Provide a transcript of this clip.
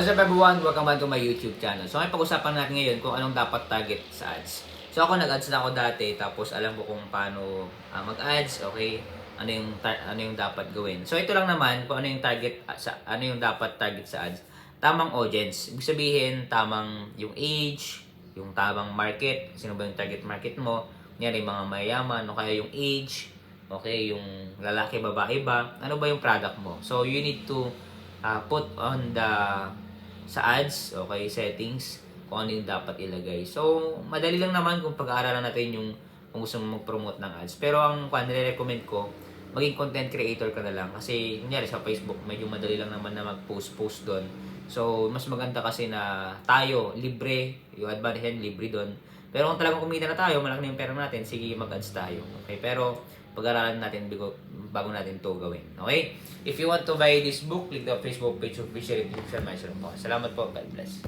What's up everyone? Welcome back to my YouTube channel. So, ngayon pag-usapan natin ngayon kung anong dapat target sa ads. So, ako nag-ads na ako dati, tapos alam ko kung paano mag-ads, okay? Ano yung dapat gawin. So, ito lang naman kung ano yung target ano yung dapat target sa ads. Tamang audience. Ibig sabihin, tamang yung age, yung tamang market, sino ba yung target market mo? Yan yung mga mayayaman, o kaya yung age, okay, yung lalaki, babae ba? Ano ba yung product mo? So, you need to put on the sa ads, okay, settings, kung ano yung dapat ilagay. So, madali lang naman kung pag-aaralan natin yung kung gusto mo mag-promote ng ads. Pero ang nire-recommend ko, maging content creator ka na lang. Kasi, kunyari sa Facebook, medyo madali lang naman na mag-post doon. So, mas maganda kasi na tayo, libre, yung advantage libre doon. Pero kung talagang kumita na tayo, malaki na yung pera natin, sige, mag-ads tayo. Okay, pero pag-aralan natin bago natin to gawin. Okay? If you want to buy this book, click the Facebook page of Fisher Education Master. Salamat po. God bless.